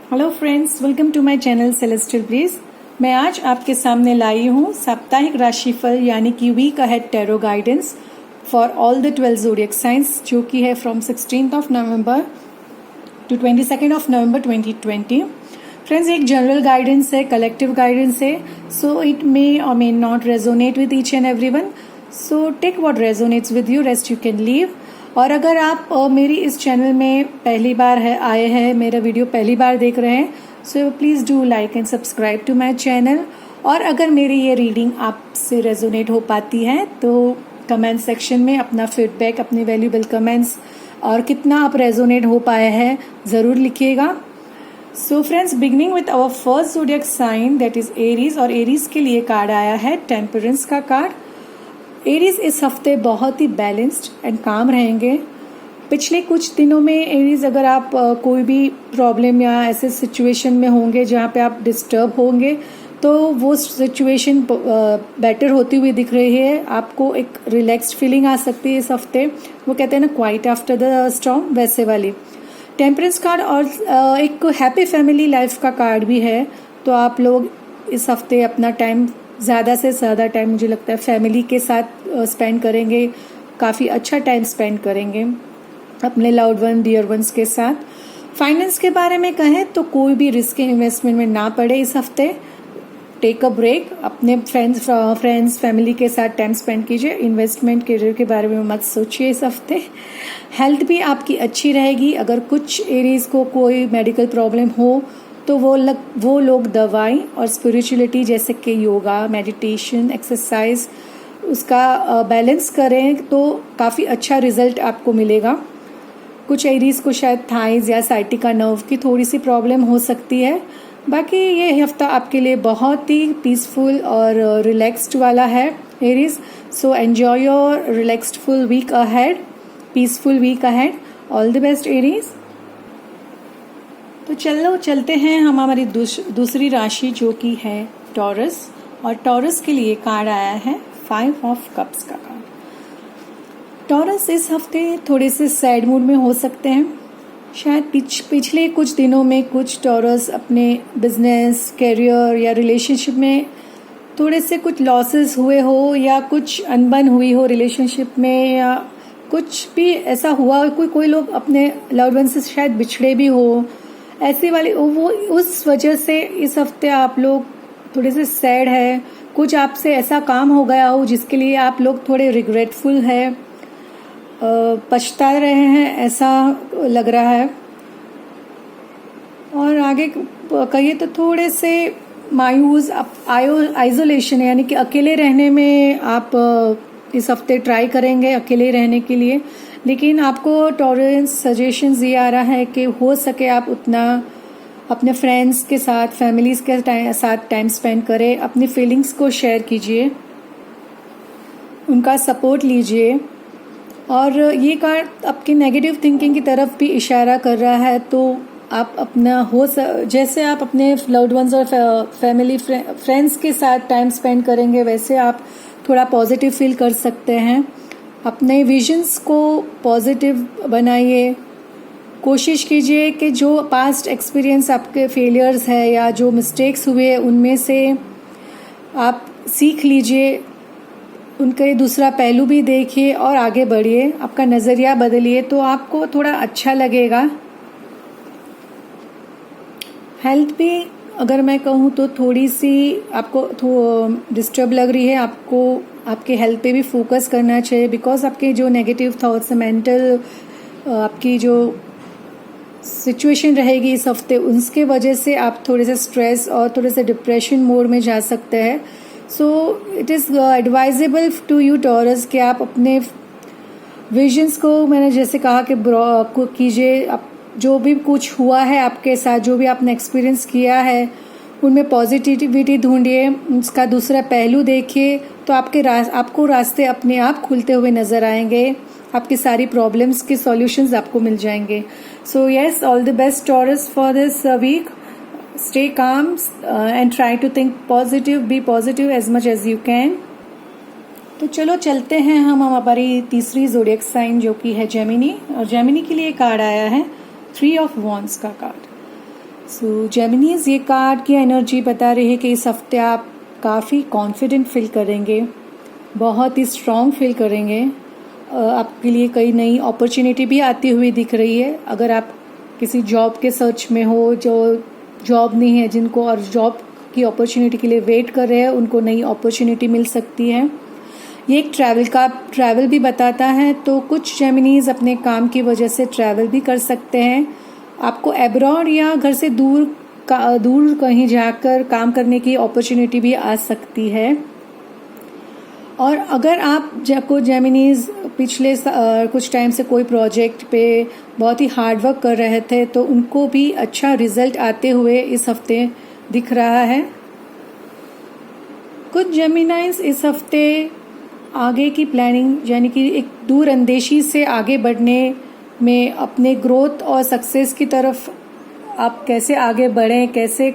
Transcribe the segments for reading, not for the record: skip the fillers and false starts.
Hello friends, welcome to my channel celestial bliss. मैं आज आपके सामने लाई हूँ साप्ताहिक राशिफल यानी कि week ahead tarot guidance for all the 12 zodiac signs, जो कि है from 16th of November to 22nd of November 2020। Friends, एक जनरल गाइडेंस है, कलेक्टिव गाइडेंस है, सो इट मे और may not resonate with each and everyone, so take what resonates with you, rest you can leave. और अगर आप मेरी इस channel में पहली बार आए हैं, मेरा वीडियो पहली बार देख रहे हैं, so please do like and subscribe to my channel. और अगर मेरी ये रीडिंग आपसे रेजोनेट हो पाती है तो कमेंट सेक्शन में अपना फीडबैक, अपने वैल्यूएबल कमेंट्स और कितना आप रेजोनेट हो पाए हैं ज़रूर लिखिएगा। So friends, beginning with our first zodiac sign that is Aries, और एरीज के लिए कार्ड आया है टेम्परेंस का कार्ड। एरीज इस हफ्ते बहुत ही बैलेंस्ड एंड काम रहेंगे। पिछले कुछ दिनों में एरीज, अगर आप कोई भी प्रॉब्लम या ऐसे सिचुएशन में होंगे जहाँ पे आप डिस्टर्ब होंगे, तो वो सिचुएशन बेटर होती हुई दिख रही है। आपको एक रिलैक्स्ड फीलिंग आ सकती है इस हफ्ते। वो कहते हैं ना, क्वाइट आफ्टर द स्टॉर्म, वैसे वाली। टेम्परेंस कार्ड और एक हैप्पी फैमिली लाइफ का कार्ड भी है, तो आप लोग इस हफ्ते अपना टाइम, ज़्यादा से ज़्यादा टाइम मुझे लगता है फैमिली के साथ स्पेंड करेंगे। काफ़ी अच्छा टाइम स्पेंड करेंगे अपने लाउड वन, डियर वंस के साथ। फाइनेंस के बारे में कहें तो कोई भी रिस्क इन्वेस्टमेंट में ना पड़े इस हफ्ते। टेक अ ब्रेक, अपने फ्रेंड्स फैमिली के साथ टाइम स्पेंड कीजिए। इन्वेस्टमेंट करियर के बारे में मत सोचिए इस हफ्ते। हेल्थ भी आपकी अच्छी रहेगी। अगर कुछ एरीज को कोई मेडिकल प्रॉब्लम हो तो वो लोग दवाई और स्पिरिचुअलिटी जैसे कि योगा, मेडिटेशन, एक्सरसाइज, उसका बैलेंस करें तो काफ़ी अच्छा रिजल्ट आपको मिलेगा। कुछ एरीज को शायद थाइज या साइटिका नर्व की थोड़ी सी प्रॉब्लम हो सकती है। बाकी ये हफ्ता आपके लिए बहुत ही पीसफुल और रिलैक्स्ड वाला है Aries. So enjoy your relaxful week ahead, peaceful week ahead. All the best Aries. तो चलते हैं हम हमारी दूसरी राशि जो कि है टॉरस, और टॉरस के लिए कार्ड आया है 5 ऑफ कप्स का कार्ड। टॉरस इस हफ्ते थोड़े से सैड मूड में हो सकते हैं। शायद पिछले कुछ दिनों में कुछ टॉरस अपने बिजनेस, करियर या रिलेशनशिप में थोड़े से कुछ लॉसेस हुए हो, या कुछ अनबन हुई हो रिलेशनशिप में, या कुछ भी ऐसा हुआ, कोई लोग अपने लव्ड वन से शायद बिछड़े भी हो, ऐसी वाली वो उस वजह से इस हफ्ते आप लोग थोड़े से सैड है। कुछ आपसे ऐसा काम हो गया हो जिसके लिए आप लोग थोड़े रिग्रेटफुल है, पछता रहे हैं, ऐसा लग रहा है। और आगे कहिए तो थोड़े से मायूस, आइसोलेशन यानी कि अकेले रहने में आप इस हफ्ते ट्राई करेंगे अकेले रहने के लिए। लेकिन आपको टॉरस सजेशंस ये आ रहा है कि हो सके आप उतना अपने फ्रेंड्स के साथ, फैमिलीज के साथ टाइम स्पेंड करें, अपनी फीलिंग्स को शेयर कीजिए, उनका सपोर्ट लीजिए। और ये कार्ड आपकी नेगेटिव थिंकिंग की तरफ भी इशारा कर रहा है, तो आप अपना जैसे आप अपने लव्ड वंस और फैमिली फ्रेंड्स के साथ टाइम स्पेंड करेंगे, वैसे आप थोड़ा पॉजिटिव फील कर सकते हैं। अपने विजन्स को पॉजिटिव बनाइए। कोशिश कीजिए कि जो पास्ट एक्सपीरियंस आपके फेलियर्स है या जो मिस्टेक्स हुए, उनमें से आप सीख लीजिए, उनका दूसरा पहलू भी देखिए और आगे बढ़िए। आपका नज़रिया बदलिए तो आपको थोड़ा अच्छा लगेगा। हेल्थ भी अगर मैं कहूँ तो थोड़ी सी आपको डिस्टर्ब लग रही है। आपको आपके हेल्थ पे भी फोकस करना चाहिए, बिकॉज आपके जो नेगेटिव थॉट्स, मेंटल आपकी जो सिचुएशन रहेगी इस हफ्ते, उसके वजह से आप थोड़े से स्ट्रेस और थोड़े से डिप्रेशन मोड में जा सकते हैं। So it is advisable to you Taurus कि आप अपने विजन्स को, मैंने जैसे कहा कि कीजिए। आप जो भी कुछ हुआ है आपके साथ, जो भी आपने एक्सपीरियंस किया है, उनमें पॉजिटिविटी ढूंढिए, उसका दूसरा पहलू देखिए, तो आपको रास्ते अपने आप खुलते हुए नजर आएंगे। आपकी सारी प्रॉब्लम्स के सॉल्यूशंस आपको मिल जाएंगे। So yes, all the best Taurus for this week. Stay calm and try to think positive, be positive as much as you can. तो चलो चलते हैं हम हमारी तीसरी ज़ोडिएक साइन जो कि है जेमिनी, और जेमिनी के लिए कार्ड आया है 3 ऑफ वॉन्ड्स का कार्ड। सो जेमिनीज, ये कार्ड की एनर्जी बता रही है कि इस हफ्ते आप काफ़ी कॉन्फिडेंट फील करेंगे, बहुत ही स्ट्रॉन्ग फील करेंगे। आपके लिए कई नई अपॉर्चुनिटी भी आती हुई दिख रही है। अगर आप किसी जॉब के सर्च में हो, जो जॉब नहीं है, जिनको और जॉब की अपॉर्चुनिटी के लिए वेट कर रहे हैं, उनको नई अपॉर्चुनिटी मिल सकती है। ये एक ट्रैवल भी बताता है, तो कुछ जेमिनीज अपने काम की वजह से ट्रैवल भी कर सकते हैं। आपको एब्रॉड या घर से दूर कहीं जाकर काम करने की अपॉर्चुनिटी भी आ सकती है। और अगर आप को जेमिनीज पिछले कुछ टाइम से कोई प्रोजेक्ट पे बहुत ही हार्ड वर्क कर रहे थे, तो उनको भी अच्छा रिजल्ट आते हुए इस हफ्ते दिख रहा है। कुछ जेमिनाइज इस हफ्ते आगे की प्लानिंग, यानी कि एक दूर अंदेशी से आगे बढ़ने में, अपने ग्रोथ और सक्सेस की तरफ आप कैसे आगे बढ़ें, कैसे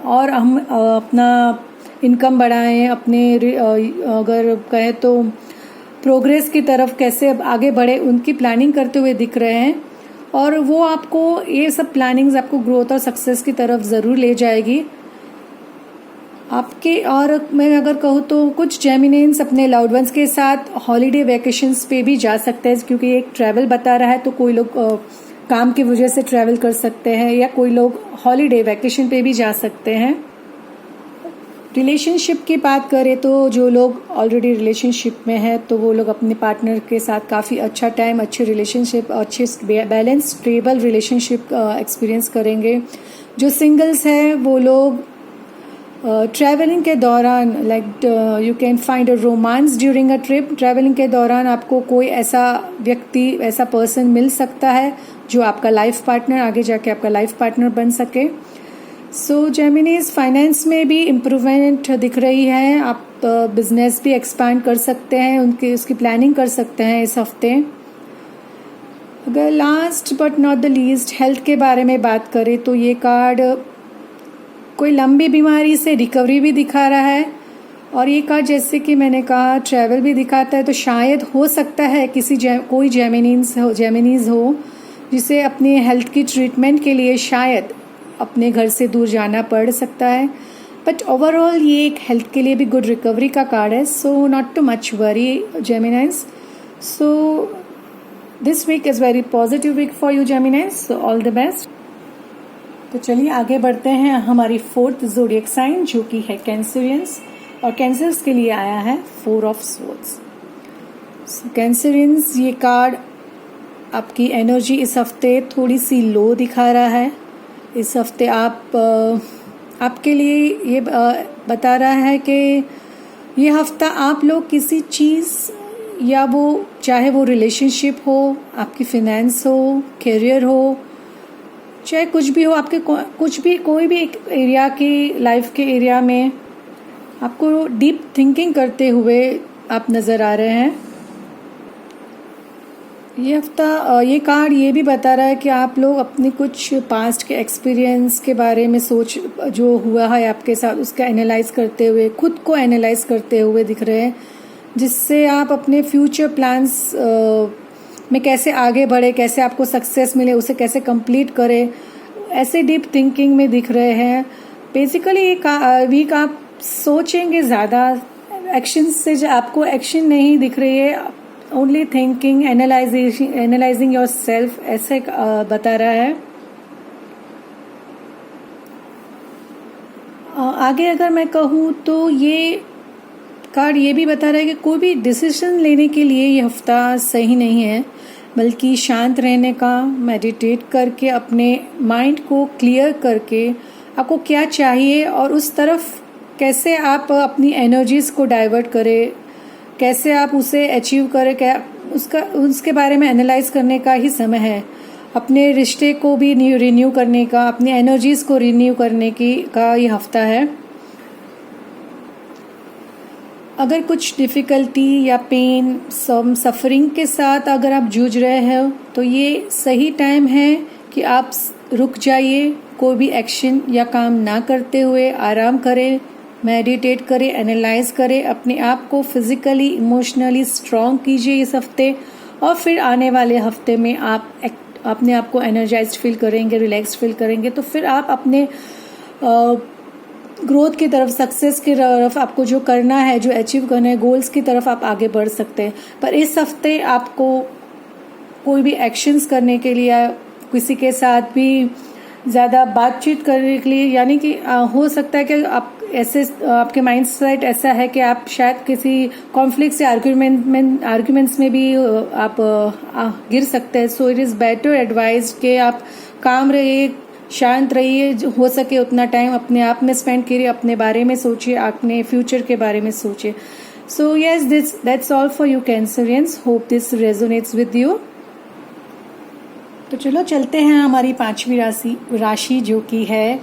और हम अपना इनकम बढ़ाएं, अपने अगर कहें तो प्रोग्रेस की तरफ कैसे आगे बढ़े, उनकी प्लानिंग करते हुए दिख रहे हैं। और वो आपको, ये सब प्लानिंग्स आपको ग्रोथ और सक्सेस की तरफ ज़रूर ले जाएगी आपके। और मैं अगर कहूँ तो कुछ जेमिनियंस अपने लव्ड वंस के साथ हॉलीडे वैकेशंस पे भी जा सकते हैं, क्योंकि एक ट्रैवल बता रहा है, तो कोई लोग काम की वजह से ट्रैवल कर सकते हैं, या कोई लोग हॉलीडे वैकेशन पे भी जा सकते हैं। रिलेशनशिप की बात करें तो जो लोग ऑलरेडी रिलेशनशिप में हैं, तो वो लोग अपने पार्टनर के साथ काफ़ी अच्छा टाइम, अच्छे रिलेशनशिप, अच्छे बैलेंस, स्टेबल रिलेशनशिप एक्सपीरियंस करेंगे। जो सिंगल्स हैं वो लोग ट्रैवलिंग के दौरान, like you can find a romance during a trip. Travelling के दौरान आपको कोई ऐसा व्यक्ति, ऐसा पर्सन मिल सकता है जो आपका लाइफ पार्टनर, आगे जाके आपका लाइफ पार्टनर बन सके। सो जेमिनीज, फाइनेंस में भी इम्प्रूवमेंट दिख रही है। आप बिजनेस भी एक्सपांड कर सकते हैं, उसकी प्लानिंग कर सकते हैं इस हफ्ते। अगर last but not the least health के बारे में बात करें, तो ये कार्ड कोई लंबी बीमारी से रिकवरी भी दिखा रहा है। और ये कार्ड, जैसे कि मैंने कहा, ट्रैवल भी दिखाता है। तो शायद हो सकता है कोई जेमिनीज हो जिसे अपनी हेल्थ की ट्रीटमेंट के लिए शायद अपने घर से दूर जाना पड़ सकता है। बट ओवरऑल ये एक हेल्थ के लिए भी गुड रिकवरी का कार्ड है। So not too much worry Geminis. So this week is very positive week for you Geminis. So all the best. तो चलिए आगे बढ़ते हैं। हमारी 4th ज़ोडिएक साइन जो कि है कैंसरियंस, और कैंसर्स के लिए आया है 4 ऑफ स्वॉर्ड्स। कैंसरियंस, ये कार्ड आपकी एनर्जी इस हफ्ते थोड़ी सी लो दिखा रहा है। इस हफ्ते आपके लिए ये बता रहा है कि ये हफ्ता आप लोग किसी चीज़, या वो चाहे वो रिलेशनशिप हो, आपकी फिनेंस हो, करियर हो, चाहे कुछ भी हो, आपके कोई भी एक एरिया की, लाइफ के एरिया में आपको डीप थिंकिंग करते हुए आप नज़र आ रहे हैं। ये हफ्ता, ये कार्ड ये भी बता रहा है कि आप लोग अपने कुछ पास्ट के एक्सपीरियंस के बारे में जो हुआ है आपके साथ, उसका एनालाइज करते हुए, खुद को एनालाइज करते हुए दिख रहे हैं, जिससे आप अपने फ्यूचर प्लान्स में कैसे आगे बढ़े, कैसे आपको सक्सेस मिले, उसे कैसे कंप्लीट करें, ऐसे डीप थिंकिंग में दिख रहे हैं। बेसिकली ये वीक आप सोचेंगे ज़्यादा, एक्शन से आपको एक्शन नहीं दिख रही है, only thinking, analysing your self, ऐसे बता रहा है। आगे अगर मैं कहूँ तो ये कार्ड ये भी बता रहा है कि कोई भी डिसीजन लेने के लिए ये हफ्ता सही नहीं है, बल्कि शांत रहने का, मेडिटेट करके, अपने माइंड को क्लियर करके आपको क्या चाहिए और उस तरफ कैसे आप अपनी एनर्जीज को डाइवर्ट करें, कैसे आप उसे अचीव करें, क्या उसके बारे में एनालाइज करने का ही समय है। अपने रिश्ते को भी रिन्यू करने का, अपनी एनर्जीज को रिन्यू करने का ये हफ्ता है। अगर कुछ डिफ़िकल्टी या पेन, सफरिंग के साथ अगर आप जूझ रहे हो, तो ये सही टाइम है कि आप रुक जाइए, कोई भी एक्शन या काम ना करते हुए आराम करें, मेडिटेट करें, एनालाइज करें, अपने आप को फिजिकली, इमोशनली स्ट्रॉन्ग कीजिए इस हफ्ते, और फिर आने वाले हफ्ते में आप अपने आप को एनर्जाइज्ड फील करेंगे, रिलैक्स्ड फील करेंगे, तो फिर आप अपने ग्रोथ की तरफ, सक्सेस की तरफ, आपको जो करना है, जो अचीव करना है, गोल्स की तरफ आप आगे बढ़ सकते हैं। पर इस हफ्ते आपको कोई भी एक्शंस करने के लिए या किसी के साथ भी ज़्यादा बातचीत करने के लिए, यानी कि हो सकता है कि आप ऐसे, आपके माइंड सेट ऐसा है कि आप शायद किसी कॉन्फ्लिक्ट से आर्ग्यूमेंट्स में भी आप गिर सकते हैं। So it is better advise कि आप काम रहिए, शांत रहिए, हो सके उतना टाइम अपने आप में स्पेंड करिए, अपने बारे में सोचिए, अपने फ्यूचर के बारे में सोचिए। So yes, that's all for you Cancerians. Hope this resonates with you. तो चलो चलते हैं हमारी पांचवी राशि जो कि है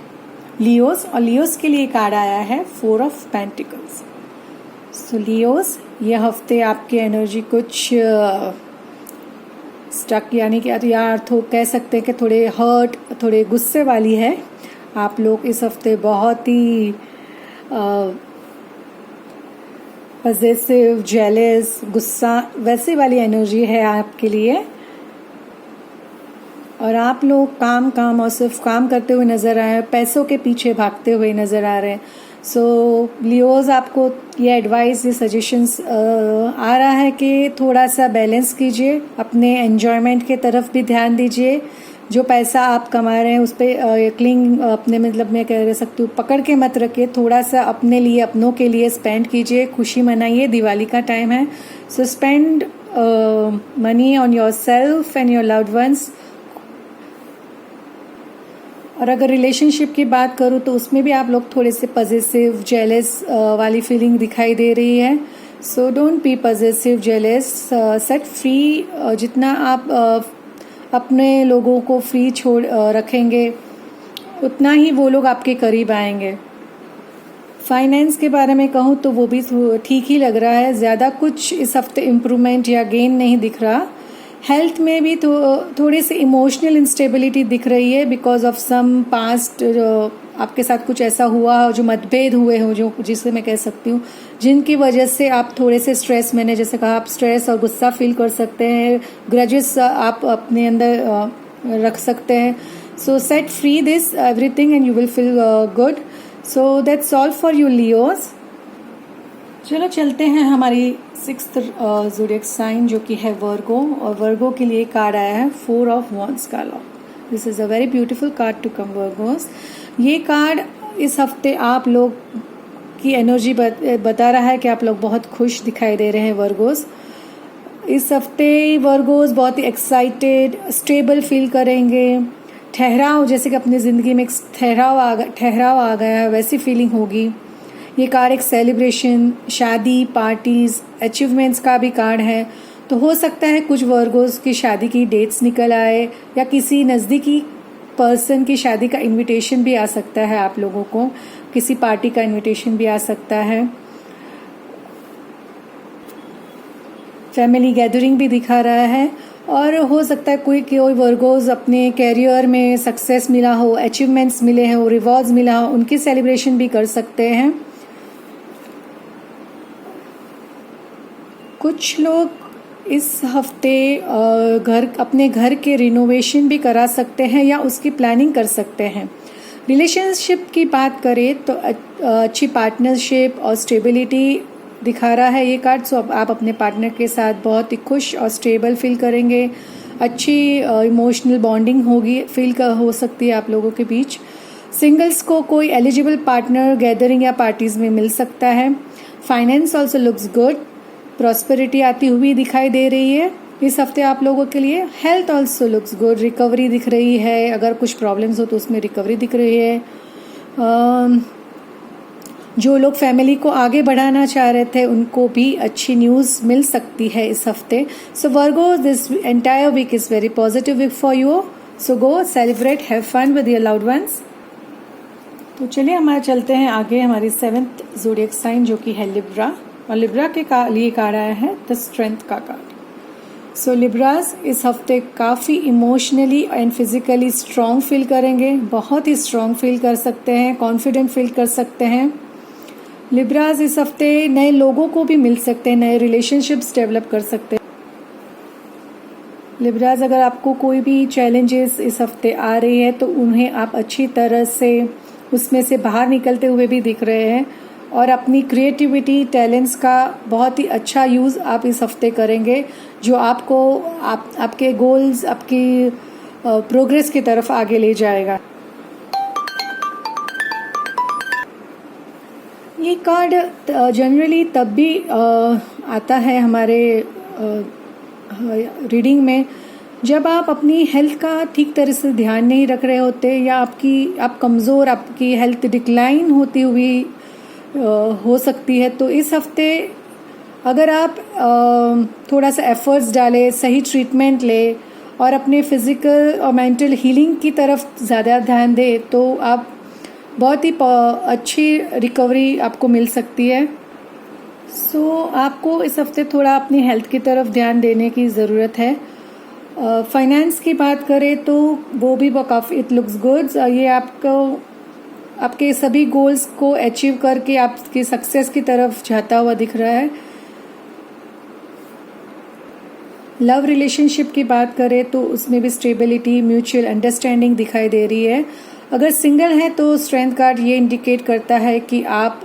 लियोस, और लियोस के लिए कार्ड आया है 4 ऑफ पेंटिकल्स। सो लियोस, ये हफ्ते आपकी एनर्जी कुछ स्टक, यानी कि या तो कह सकते हैं कि थोड़े हर्ट, थोड़े गुस्से वाली है। आप लोग इस हफ्ते बहुत ही पॉजिटिव, जेलस, गुस्सा, वैसे वाली एनर्जी है आपके लिए। और आप लोग काम और सिर्फ काम करते हुए नज़र आए हैं, पैसों के पीछे भागते हुए नज़र आ रहे हैं। सो लियोज, आपको ये एडवाइस, ये सजेशंस आ रहा है कि थोड़ा सा बैलेंस कीजिए, अपने एन्जॉयमेंट के तरफ भी ध्यान दीजिए। जो पैसा आप कमा रहे हैं उस पर क्लिंग, अपने मतलब मैं कह सकती हूँ, पकड़ के मत रखिए। थोड़ा सा अपने लिए, अपनों के लिए स्पेंड कीजिए, खुशी मनाइए। दिवाली का टाइम है, so spend money on yourself and your loved ones. और अगर रिलेशनशिप की बात करूँ तो उसमें भी आप लोग थोड़े से पॉजिटिव, जेलस वाली फीलिंग दिखाई दे रही है। So don't be positive, jealous, set free. जितना आप अपने लोगों को फ्री छोड़ रखेंगे, उतना ही वो लोग आपके करीब आएंगे। फाइनेंस के बारे में कहूँ तो वो भी ठीक ही लग रहा है, ज़्यादा कुछ इस हफ्ते इम्प्रूवमेंट या गेन नहीं दिख रहा। हेल्थ में भी थोड़ी सी इमोशनल इंस्टेबिलिटी दिख रही है, बिकॉज ऑफ सम पास्ट, आपके साथ कुछ ऐसा हुआ हो, जो मतभेद हुए हो, जो जिसे मैं कह सकती हूँ, जिनकी वजह से आप थोड़े से स्ट्रेस, मैंने जैसे कहा, आप स्ट्रेस और गुस्सा फील कर सकते हैं, ग्रजेस आप अपने अंदर रख सकते हैं। सो set free this everything and you will feel good. So that's all for you Leos. चलो चलते हैं हमारी 6th ज़ोडिएक साइन जो कि है वर्गो, और वर्गो के लिए कार्ड आया है 4 ऑफ वॉन्ड्स का लॉ। This is a very beautiful card to come Virgos. ये कार्ड इस हफ्ते आप लोग की एनर्जी बता रहा है कि आप लोग बहुत खुश दिखाई दे रहे हैं वर्गोस। इस हफ्ते वर्गोस बहुत ही एक्साइटेड, स्टेबल फील करेंगे। ठहराव, जैसे कि अपनी ज़िंदगी में एक ठहराव आ गया, वैसी फीलिंग होगी। ये कार्ड एक सेलिब्रेशन, शादी, पार्टीज, अचीवमेंट्स का भी कार्ड है। तो हो सकता है कुछ वर्गोस की शादी की डेट्स निकल आए, या किसी नज़दीकी पर्सन की शादी का इनविटेशन भी आ सकता है। आप लोगों को किसी पार्टी का इनविटेशन भी आ सकता है। फैमिली गैदरिंग भी दिखा रहा है। और हो सकता है कोई वर्गोस अपने कैरियर में सक्सेस मिला हो, अचीवमेंट्स मिले हो, रिवॉर्ड्स मिला हो, उनकी सेलिब्रेशन भी कर सकते हैं। कुछ लोग इस हफ्ते अपने घर के रिनोवेशन भी करा सकते हैं या उसकी प्लानिंग कर सकते हैं। रिलेशनशिप की बात करें तो अच्छी पार्टनरशिप और स्टेबिलिटी दिखा रहा है ये कार्ड। सो आप अपने पार्टनर के साथ बहुत ही खुश और स्टेबल फील करेंगे। अच्छी इमोशनल बॉन्डिंग हो सकती है आप लोगों के बीच। सिंगल्स को कोई एलिजिबल पार्टनर गैदरिंग या पार्टीज में मिल सकता है। Finance also looks good, prosperity आती हुई दिखाई दे रही है इस हफ्ते आप लोगों के लिए। Health also looks good, recovery दिख रही है। अगर कुछ प्रॉब्लम्स हो तो उसमें रिकवरी दिख रही है। जो लोग फैमिली को आगे बढ़ाना चाह रहे थे उनको भी अच्छी न्यूज़ मिल सकती है इस हफ्ते। So Virgo, this entire week is very positive week for you. So go celebrate, have fun with your loved ones. तो चलिए हमारे चलते हैं आगे हमारी 7th ज़ोडिएक साइन जो कि है लिब्रा, और लिब्रा के लिए कार्ड आया है द स्ट्रेंथ का कार्ड। सो लिब्रास इस हफ्ते काफ़ी emotionally and physically strong feel करेंगे, बहुत ही स्ट्रॉन्ग फील कर सकते हैं, कॉन्फिडेंट फील कर सकते हैं। लिब्रास इस हफ्ते नए लोगों को भी मिल सकते हैं, नए रिलेशनशिप्स डेवलप कर सकते हैं। लिब्राज, अगर आपको कोई भी चैलेंजेस इस हफ्ते आ रही है तो उन्हें आप अच्छी तरह से उसमें से बाहर निकलते हुए भी दिख रहे हैं और अपनी क्रिएटिविटी टैलेंट्स का बहुत ही अच्छा यूज़ आप इस हफ्ते करेंगे, जो आपको आपके गोल्स, आपकी प्रोग्रेस की तरफ आगे ले जाएगा। ये कार्ड जनरली तब भी आता है हमारे रीडिंग में जब आप अपनी हेल्थ का ठीक तरह से ध्यान नहीं रख रहे होते या आप कमज़ोर, आपकी हेल्थ डिक्लाइन होती हुई हो सकती है। तो इस हफ्ते अगर आप थोड़ा सा एफर्ट्स डालें, सही ट्रीटमेंट ले और अपने फिज़िकल और मेंटल हीलिंग की तरफ ज़्यादा ध्यान दें तो आप बहुत ही अच्छी रिकवरी आपको मिल सकती है। आपको इस हफ्ते थोड़ा अपनी हेल्थ की तरफ ध्यान देने की ज़रूरत है। फाइनेंस की बात करें तो वो भी काफ़ी इट लुक्स गुड। ये आपको आपके सभी गोल्स को अचीव करके आपकी सक्सेस की तरफ जाता हुआ दिख रहा है। लव रिलेशनशिप की बात करें तो उसमें भी स्टेबिलिटी, म्यूचुअल अंडरस्टैंडिंग दिखाई दे रही है। अगर सिंगल है तो स्ट्रेंथ कार्ड ये इंडिकेट करता है कि आप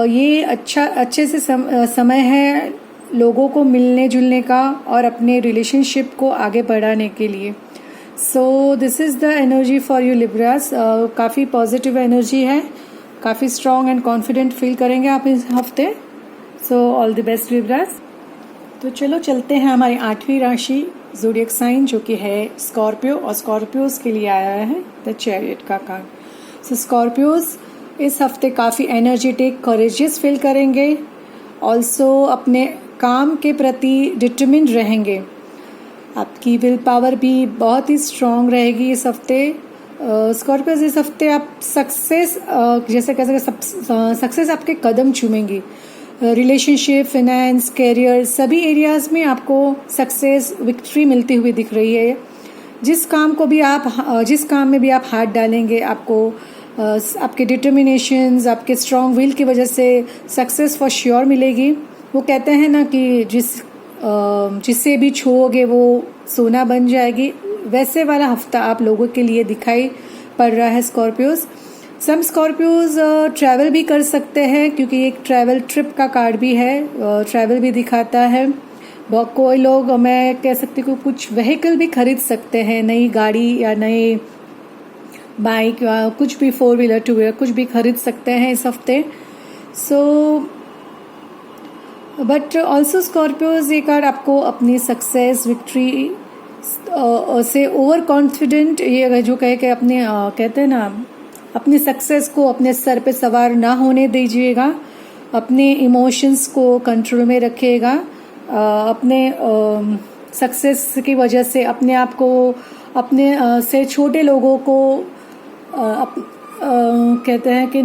ये अच्छे से समय है लोगों को मिलने जुलने का और अपने रिलेशनशिप को आगे बढ़ाने के लिए। This is the energy for you Libras. काफ़ी पॉजिटिव एनर्जी है, काफ़ी स्ट्रॉन्ग एंड कॉन्फिडेंट फील करेंगे आप इस हफ्ते। All the best Libras. तो चलो चलते हैं हमारी 8वीं राशि ज़ोडिएक साइन, जो कि है स्कॉर्पियो, और स्कॉर्पियोज के लिए आया है द चैरियट का कार्ड। स्कॉर्पियोज इस हफ्ते काफ़ी एनर्जेटिक, करेजियस फील करेंगे। ऑल्सो अपने काम के प्रति डिटरमिन्ड रहेंगे। आपकी विल पावर भी बहुत ही स्ट्रांग रहेगी इस हफ्ते। स्कॉर्पियोज इस हफ्ते आप सक्सेस, जैसे कह सकते सक्सेस आपके कदम चूमेंगी। रिलेशनशिप, फाइनेंस, कैरियर सभी एरियाज़ में आपको सक्सेस, विक्ट्री मिलती हुई दिख रही है। जिस काम में भी आप हाथ डालेंगे आपको आपके डिटर्मिनेशंस, आपके स्ट्रॉन्ग विल की वजह से सक्सेस फॉर श्योर मिलेगी। वो कहते हैं ना कि जिससे भी छुओगे वो सोना बन जाएगी, वैसे वाला हफ्ता आप लोगों के लिए दिखाई पड़ रहा है स्कॉर्पियोज। सम स्कॉर्पियोज ट्रैवल भी कर सकते हैं क्योंकि एक ट्रैवल ट्रिप का कार्ड भी है, ट्रैवल भी दिखाता है। कोई लोग, मैं कह सकती हूँ, कुछ व्हीकल भी खरीद सकते हैं, नई गाड़ी या नई बाइक या कुछ भी 4 व्हीलर 2 व्हीलर कुछ भी खरीद सकते हैं इस हफ्ते। बट ऑल्सो स्कॉर्पियोज ये कार्ड आपको अपनी सक्सेस, विक्ट्री से ओवर कॉन्फिडेंट, ये जो अपने कहते हैं ना, अपनी सक्सेस को अपने सर पे सवार ना होने दीजिएगा। अपने इमोशंस को कंट्रोल में रखिएगा। अपने सक्सेस की वजह से अपने आप को, अपने से छोटे लोगों को कहते हैं कि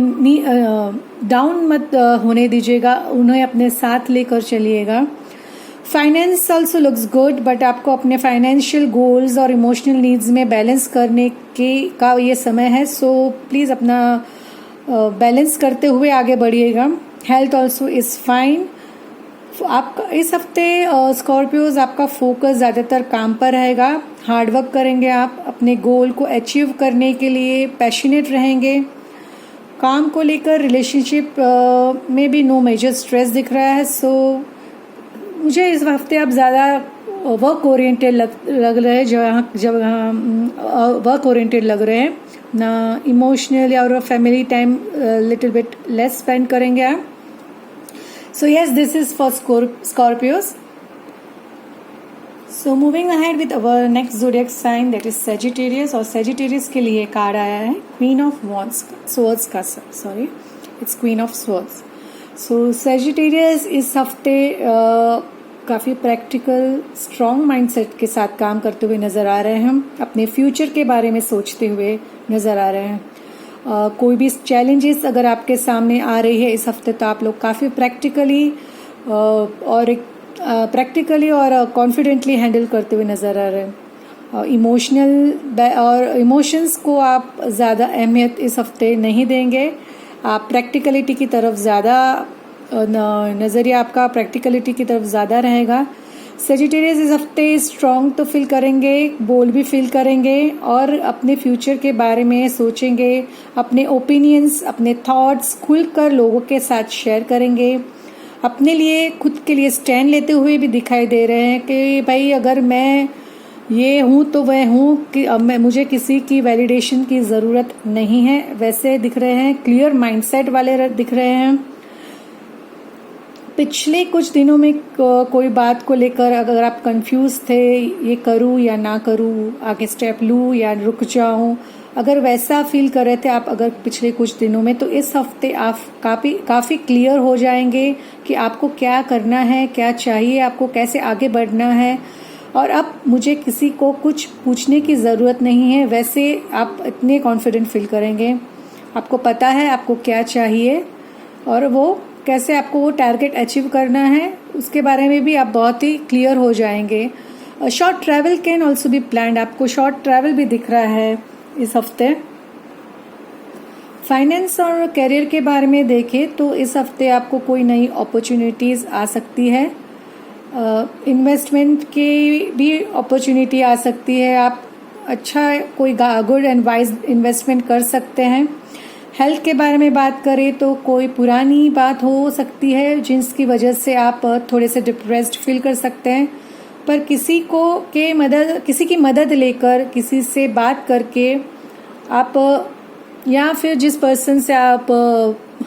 डाउन मत होने दीजिएगा, उन्हें अपने साथ लेकर चलिएगा। Finance also looks good, but आपको अपने फाइनेंशियल गोल्स और इमोशनल नीड्स में बैलेंस करने का ये समय है। प्लीज़ अपना बैलेंस करते हुए आगे बढ़िएगा। Health also is fine. आपका इस हफ्ते स्कॉर्पियोज आपका फोकस ज़्यादातर काम पर रहेगा। हार्ड वर्क करेंगे आप, अपने गोल को अचीव करने के लिए पैशनेट रहेंगे। काम को लेकर रिलेशनशिप में भी नो मेजर स्ट्रेस दिख रहा है। मुझे इस हफ्ते आप ज़्यादा वर्क ओरिएंटेड लग रहे हैं, जब वर्क ओरिएंटेड लग रहे हैं ना, इमोशनल और family time little bit less spend करेंगे आप। Yes, this is for Scorpios. Moving ahead with our next zodiac sign, that is Sagittarius, और Sagittarius के लिए कार्ड आया है Queen of Swords का, sorry, it's Queen of Swords. Sagittarius इस हफ्ते काफ़ी प्रैक्टिकल, स्ट्रॉन्ग माइंडसेट के साथ काम करते हुए नज़र आ रहे हैं। हम अपने फ्यूचर के बारे में सोचते हुए नज़र आ रहे हैं। कोई भी चैलेंजेस अगर आपके सामने आ रही है इस हफ्ते, तो आप लोग काफ़ी प्रैक्टिकली और कॉन्फिडेंटली हैंडल करते हुए नज़र आ रहे हैं। इमोशंस को आप ज़्यादा अहमियत इस हफ्ते नहीं देंगे। आप प्रैक्टिकलिटी की तरफ ज़्यादा, नज़रिया आपका प्रैक्टिकलिटी की तरफ ज़्यादा रहेगा। सेजिटेरियस इस हफ्ते स्ट्रॉन्ग तो फील करेंगे, बोल्ड भी फील करेंगे और अपने फ्यूचर के बारे में सोचेंगे, अपने ओपिनियंस, अपने थॉट्स खुलकर लोगों के साथ शेयर करेंगे, अपने लिए खुद के लिए स्टैंड लेते हुए भी दिखाई दे रहे हैं कि भाई अगर मैं ये हूँ तो वह हूँ कि अब मुझे किसी की वैलिडेशन की ज़रूरत नहीं है, वैसे दिख रहे हैं। क्लियर माइंडसेट वाले दिख रहे हैं। पिछले कुछ दिनों में कोई बात को लेकर अगर आप कंफ्यूज थे, ये करूँ या ना करूँ, आगे स्टेप लूँ या रुक जाऊँ, अगर वैसा फील कर रहे थे आप अगर पिछले कुछ दिनों में, तो इस हफ्ते आप काफ़ी क्लियर हो जाएंगे कि आपको क्या करना है, क्या चाहिए, आपको कैसे आगे बढ़ना है। और अब मुझे किसी को कुछ पूछने की ज़रूरत नहीं है, वैसे आप इतने कॉन्फिडेंट फील करेंगे। आपको पता है आपको क्या चाहिए और वो कैसे आपको वो टारगेट अचीव करना है, उसके बारे में भी आप बहुत ही क्लियर हो जाएंगे। Short travel can also be planned, आपको शॉर्ट ट्रैवल भी दिख रहा है इस हफ्ते। फाइनेंस और करियर के बारे में देखें तो इस हफ्ते आपको कोई नई अपॉर्चुनिटीज़ आ सकती है। इन्वेस्टमेंट की भी अपॉर्चुनिटी आ सकती है, आप अच्छा कोई गुड एंड वाइज इन्वेस्टमेंट कर सकते हैं। हेल्थ के बारे में बात करें तो कोई पुरानी बात हो सकती है जिसकी वजह से आप थोड़े से डिप्रेस्ड फील कर सकते हैं, पर किसी की मदद लेकर, किसी से बात करके आप, या फिर जिस पर्सन से आप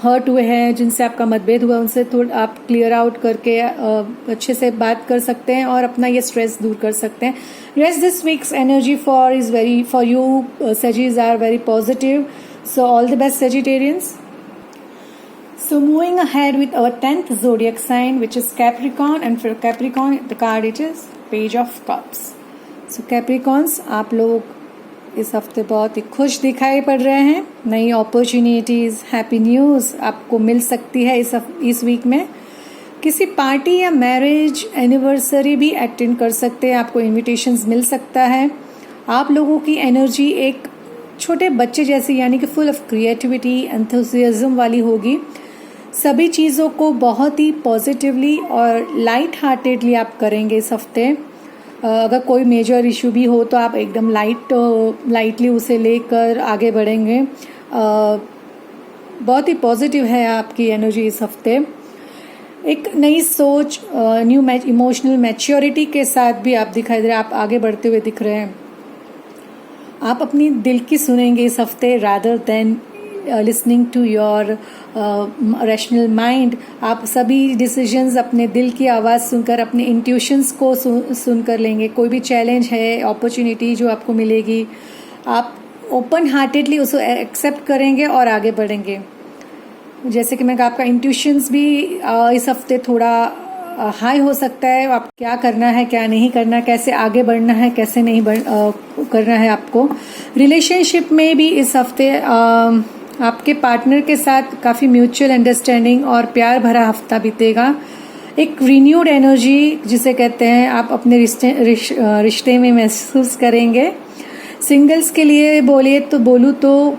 हर्ट हुए हैं, जिनसे आपका मतभेद हुआ, उनसे थोड़ा आप क्लियर आउट करके अच्छे से बात कर सकते हैं और अपना ये स्ट्रेस दूर कर सकते हैं। Rest this week's energy for you Sagittarians are very positive, so all the best Sagittarians. So moving ahead with our 10th zodiac sign, which is Capricorn, and for Capricorn the card it is Page of Cups. So Capricorns, आप लोग इस हफ्ते बहुत ही खुश दिखाई पड़ रहे हैं। नई अपॉर्चुनिटीज़, हैप्पी न्यूज़ आपको मिल सकती है इस वीक में। किसी पार्टी या मैरिज एनिवर्सरी भी अटेंड कर सकते हैं, आपको इनविटेशंस मिल सकता है। आप लोगों की एनर्जी एक छोटे बच्चे जैसी, यानी कि फुल ऑफ क्रिएटिविटी, एंथुसियाज्म वाली होगी। सभी चीज़ों को बहुत ही पॉजिटिवली और लाइट हार्टेडली आप करेंगे इस हफ्ते। अगर कोई मेजर इशू भी हो तो आप एकदम लाइटली उसे लेकर आगे बढ़ेंगे। बहुत ही पॉजिटिव है आपकी एनर्जी इस हफ्ते। एक नई सोच, न्यू इमोशनल मैच्योरिटी के साथ भी आप दिखाई दे रहे हैं, आप आगे बढ़ते हुए दिख रहे हैं। आप अपनी दिल की सुनेंगे इस हफ्ते rather than listening to your rational mind. आप सभी डिसीजंस अपने दिल की आवाज़ सुनकर, अपने इंट्यूशंस को सुनकर लेंगे। कोई भी चैलेंज है, अपॉर्चुनिटी जो आपको मिलेगी, आप ओपन हार्टेडली उसे एक्सेप्ट करेंगे और आगे बढ़ेंगे। जैसे कि मैं कहा, आपका इंट्यूशंस भी इस हफ्ते थोड़ा हाई हो सकता है। आप क्या करना है, क्या नहीं करना, कैसे आगे बढ़ना है, कैसे नहीं करना है आपको। रिलेशनशिप में भी इस हफ्ते आपके पार्टनर के साथ काफ़ी म्यूचुअल अंडरस्टैंडिंग और प्यार भरा हफ्ता बीतेगा। एक रिन्यूड एनर्जी जिसे कहते हैं, आप अपने रिश्ते में महसूस करेंगे। सिंगल्स के लिए बोलूँ तो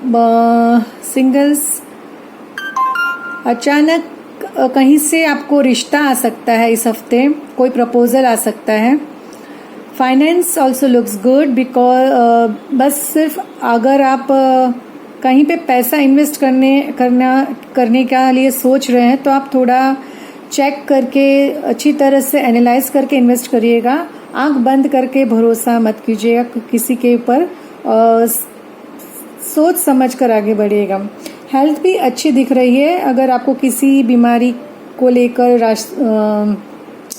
सिंगल्स अचानक कहीं से आपको रिश्ता आ सकता है इस हफ्ते, कोई प्रपोजल आ सकता है। Finance also looks good because बस सिर्फ अगर आप कहीं पे पैसा इन्वेस्ट करने के लिए सोच रहे हैं तो आप थोड़ा चेक करके, अच्छी तरह से एनालाइज करके इन्वेस्ट करिएगा। आंख बंद करके भरोसा मत कीजिएगा किसी के ऊपर, सोच समझ कर आगे बढ़िएगा। हेल्थ भी अच्छी दिख रही है। अगर आपको किसी बीमारी को लेकर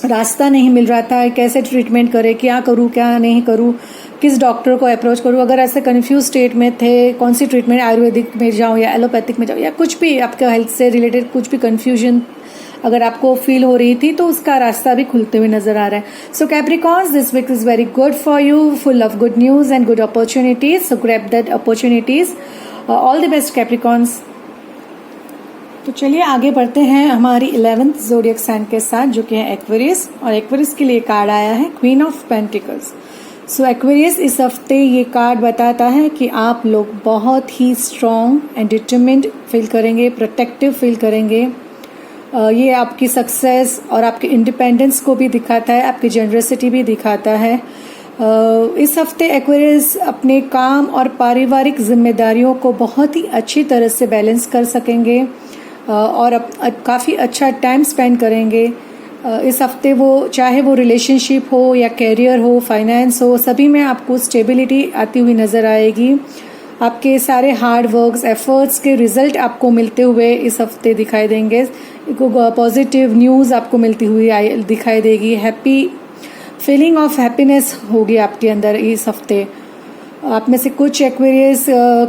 रास्ता नहीं मिल रहा था, कैसे ट्रीटमेंट करें, क्या करूं क्या नहीं करूं, किस डॉक्टर को अप्रोच करूं, अगर ऐसे कंफ्यूज स्टेट में थे, कौन सी ट्रीटमेंट, आयुर्वेदिक में जाऊं या एलोपैथिक में जाऊं, या कुछ भी आपका हेल्थ से रिलेटेड कुछ भी कंफ्यूजन अगर आपको फील हो रही थी, तो उसका रास्ता भी खुलते हुए नजर आ रहा है। So Capricorns, this week is very good for you, full of good news and good opportunities. So grab that opportunities. All the best Capricorns. तो चलिए आगे बढ़ते हैं हमारी 11th ज़ोडिएक साइन के साथ, जो कि है एक्वेरियस। और एक्वेरियस के लिए कार्ड आया है queen of pentacles. So Aquarius, इस हफ्ते ये कार्ड बताता है कि आप लोग बहुत ही स्ट्रॉन्ग एंड डिटरमिन्ड फील करेंगे, प्रोटेक्टिव फील करेंगे। ये आपकी सक्सेस और आपके इंडिपेंडेंस को भी दिखाता है, आपकी जनरसिटी भी दिखाता है। इस हफ्ते एक्वेरियस अपने काम और पारिवारिक जिम्मेदारियों को बहुत ही अच्छी तरह से बैलेंस कर सकेंगे और काफ़ी अच्छा टाइम स्पेंड करेंगे। इस हफ्ते वो चाहे वो रिलेशनशिप हो या कैरियर हो, फाइनेंस हो, सभी में आपको स्टेबिलिटी आती हुई नज़र आएगी। आपके सारे हार्ड वर्क्स, एफर्ट्स के रिजल्ट आपको मिलते हुए इस हफ्ते दिखाई देंगे। पॉजिटिव न्यूज़ आपको मिलती हुई दिखाई देगी। हैप्पी फीलिंग ऑफ हैप्पीनेस होगी आपके अंदर इस हफ्ते। आप में से कुछ एक्वेरियस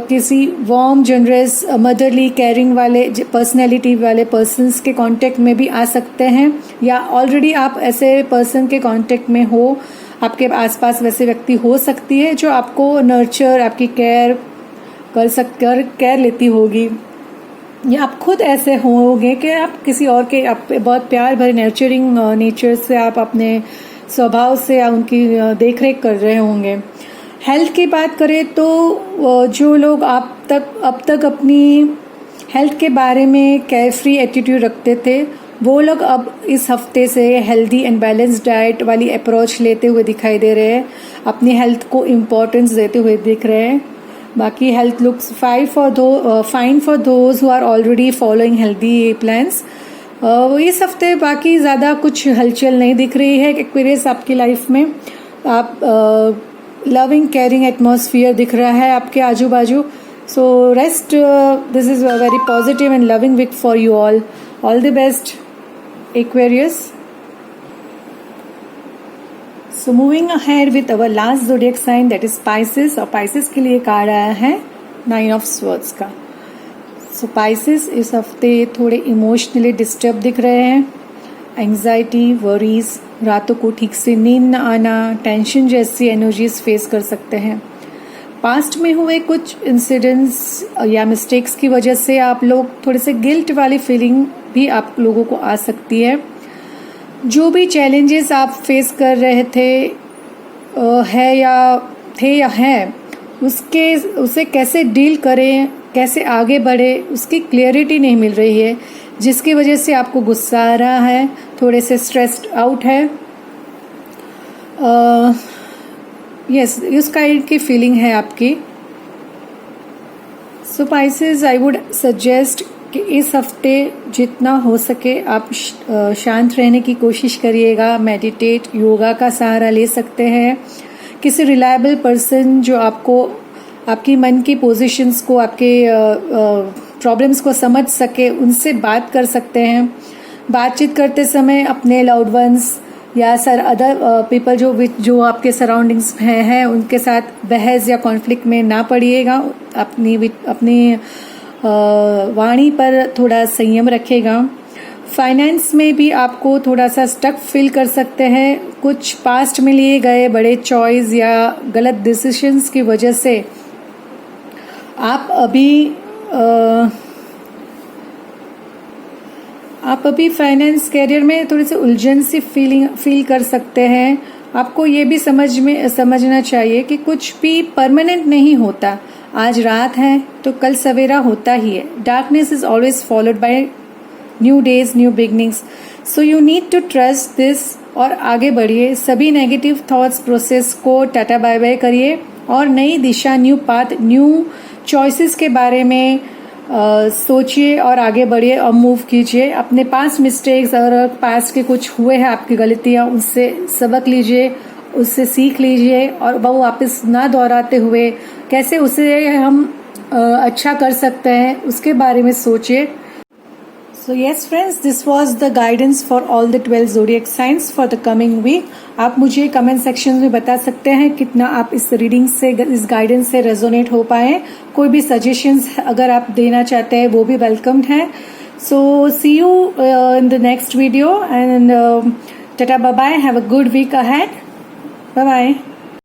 किसी वार्म, जनरस, मदरली, केयरिंग वाले पर्सनैलिटी वाले पर्सन्स के कांटेक्ट में भी आ सकते हैं, या ऑलरेडी आप ऐसे पर्सन के कांटेक्ट में हो, आपके आसपास वैसे व्यक्ति हो सकती है जो आपको नर्चर, आपकी केयर केयर लेती होगी, या आप खुद ऐसे होंगे कि आप किसी और के आप बहुत प्यार भरे नर्चरिंग नेचर से आप अपने स्वभाव से उनकी देखरेख कर रहे होंगे। हेल्थ की बात करें तो जो लोग अब तक अपनी हेल्थ के बारे में केयर फ्री एटीट्यूड रखते थे, वो लोग अब इस हफ्ते से हेल्दी एंड बैलेंस्ड डाइट वाली अप्रोच लेते हुए दिखाई दे रहे हैं, अपनी हेल्थ को इम्पोर्टेंस देते हुए दिख रहे हैं। बाकी health looks fine for those who are already following healthy plans. इस हफ्ते बाकी ज़्यादा कुछ हलचल नहीं दिख रही है एक्वेरियस आपकी लाइफ में। आप लविंग केयरिंग एटमॉस्फियर दिख रहा है आपके आजू बाजू। So rest, this is a very positive and loving week for you all the best Aquarius. So moving ahead with our last zodiac sign, that is Pisces। और Pisces के लिए card आया है 9 of Swords का। So Pisces इस हफ्ते थोड़े emotionally disturb दिख रहे हैं। एंग्जाइटी, वरीज, रातों को ठीक से नींद न आना, टेंशन जैसी एनर्जीज फेस कर सकते हैं। पास्ट में हुए कुछ इंसिडेंट्स या मिस्टेक्स की वजह से आप लोग थोड़े से गिल्ट वाली फीलिंग भी आप लोगों को आ सकती है। जो भी चैलेंजेस आप फेस कर रहे हैं उसे कैसे डील करें, कैसे आगे बढ़े, उसकी क्लियरिटी नहीं मिल रही है, जिसकी वजह से आपको गुस्सा आ रहा है, थोड़े से स्ट्रेस्ड आउट है। यस, इस काइंड की फीलिंग है आपकी। सो पाइसेस, आई वुड सजेस्ट कि इस हफ्ते जितना हो सके आप शांत रहने की कोशिश करिएगा। मेडिटेट, योगा का सहारा ले सकते हैं। किसी रिलायबल पर्सन जो आपको आपकी मन की पोजीशंस को, आपके प्रॉब्लम्स को समझ सके, उनसे बात कर सकते हैं। बातचीत करते समय अपने लव्ड वंस या अदर पीपल जो आपके सराउंडिंग्स हैं उनके साथ बहस या कॉन्फ्लिक्ट में ना पड़िएगा। अपनी वाणी पर थोड़ा संयम रखेगा। फाइनेंस में भी आपको थोड़ा सा स्टक फील कर सकते हैं। कुछ पास्ट में लिए गए बड़े चॉइस या गलत डिसीजंस की वजह से आप अभी फाइनेंस कैरियर में थोड़ी सी उलझन सी फील कर सकते हैं। आपको ये भी समझना चाहिए कि कुछ भी परमानेंट नहीं होता। आज रात है तो कल सवेरा होता ही है। Darkness is always followed by new days, new beginnings. So you need to trust this और आगे बढ़िए। सभी नेगेटिव थॉट्स प्रोसेस को टाटा बाय बाय करिए और नई दिशा, न्यू पाथ, न्यू चॉइसेस के बारे में सोचिए और आगे बढ़िए और मूव कीजिए। अपने पास्ट मिस्टेक्स और पास्ट के कुछ हुए हैं आपकी गलतियां, उससे सबक लीजिए, उससे सीख लीजिए और वो वापस ना दोहराते हुए कैसे उसे हम अच्छा कर सकते हैं उसके बारे में सोचिए। So yes friends, this was the guidance for all the 12 zodiac signs for the coming week. आप मुझे कमेंट सेक्शन में बता सकते हैं कितना आप इस रीडिंग से, इस गाइडेंस से रेजोनेट हो पाए। कोई भी सजेशंस अगर आप देना चाहते हैं वो भी वेलकम्ड है। So see you in the next video and tata bye bye. Have a good week ahead. Bye bye.